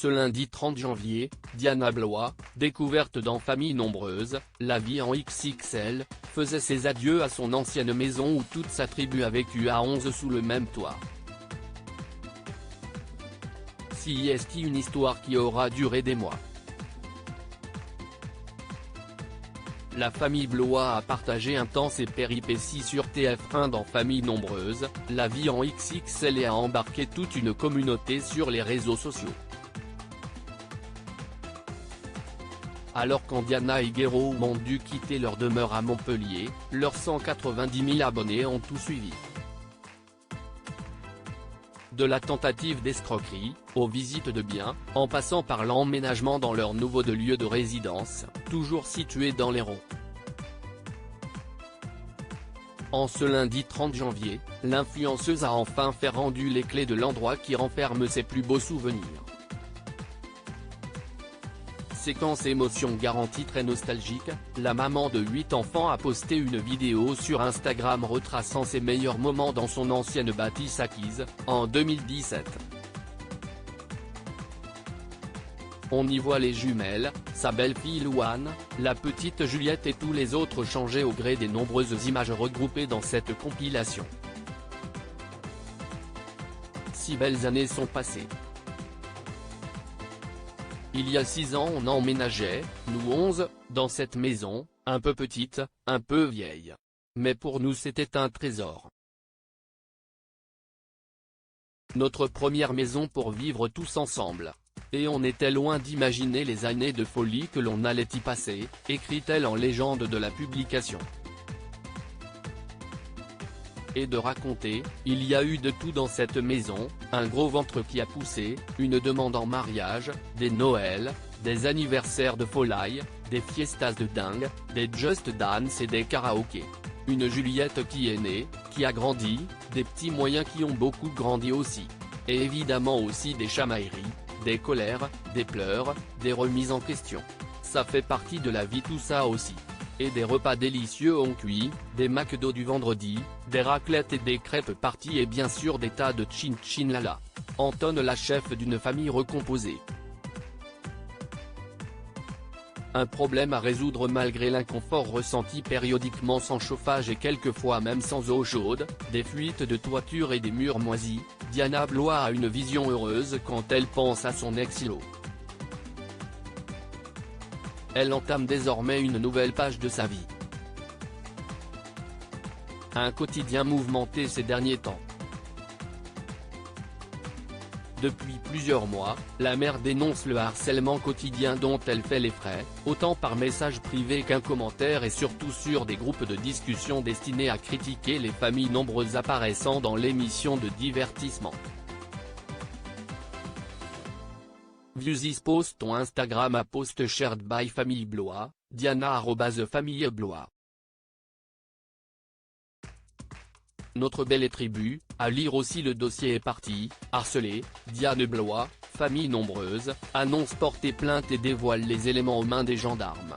Ce lundi 30 janvier, Diana Blois, découverte dans Famille nombreuse, la vie en XXL, faisait ses adieux à son ancienne maison où toute sa tribu a vécu à 11 sous le même toit. Si est une histoire qui aura duré des mois. La famille Blois a partagé un temps ses péripéties sur TF1 dans Famille nombreuse, la vie en XXL et a embarqué toute une communauté sur les réseaux sociaux. Alors quand Diana et Guéraud ont dû quitter leur demeure à Montpellier, leurs 190 000 abonnés ont tout suivi. De la tentative d'escroquerie, aux visites de biens, en passant par l'emménagement dans leur nouveau lieu de résidence, toujours situé dans l'Hérault. En ce lundi 30 janvier, l'influenceuse a enfin fait rendu les clés de l'endroit qui renferme ses plus beaux souvenirs. Séquence émotion garantie très nostalgique, la maman de 8 enfants a posté une vidéo sur Instagram retraçant ses meilleurs moments dans son ancienne bâtisse acquise, en 2017. On y voit les jumelles, sa belle-fille Louane, la petite Juliette et tous les autres changés au gré des nombreuses images regroupées dans cette compilation. 6 belles années sont passées. Il y a 6 ans on emménageait, nous 11, dans cette maison, un peu petite, un peu vieille. Mais pour nous c'était un trésor. Notre première maison pour vivre tous ensemble. Et on était loin d'imaginer les années de folie que l'on allait y passer, écrit-elle en légende de la publication. Et de raconter, il y a eu de tout dans cette maison, un gros ventre qui a poussé, une demande en mariage, des Noëls, des anniversaires de folie, des fiestas de dingue, des Just Dance et des karaokés. Une Juliette qui est née, qui a grandi, des petits moyens qui ont beaucoup grandi aussi. Et évidemment aussi des chamailleries, des colères, des pleurs, des remises en question. Ça fait partie de la vie tout ça aussi. Et des repas délicieux on cuit, des McDo du vendredi, des raclettes et des crêpes parties et bien sûr des tas de chin-chin lala. Entonne la chef d'une famille recomposée. Un problème à résoudre malgré l'inconfort ressenti périodiquement sans chauffage et quelquefois même sans eau chaude, des fuites de toiture et des murs moisis, Diana Blois a une vision heureuse quand elle pense à son ex-îlot. Elle entame désormais une nouvelle page de sa vie. Un quotidien mouvementé ces derniers temps. Depuis plusieurs mois, la mère dénonce le harcèlement quotidien dont elle fait les frais, autant par message privé qu'un commentaire et surtout sur des groupes de discussion destinés à critiquer les familles nombreuses apparaissant dans l'émission de divertissement. View this post on Instagram à post shared by Famille Blois, Diana @famille Blois. Notre belle tribu, à lire aussi le dossier est parti, harcelée, Diana Blois, famille nombreuse, annonce porter plainte et dévoile les éléments aux mains des gendarmes.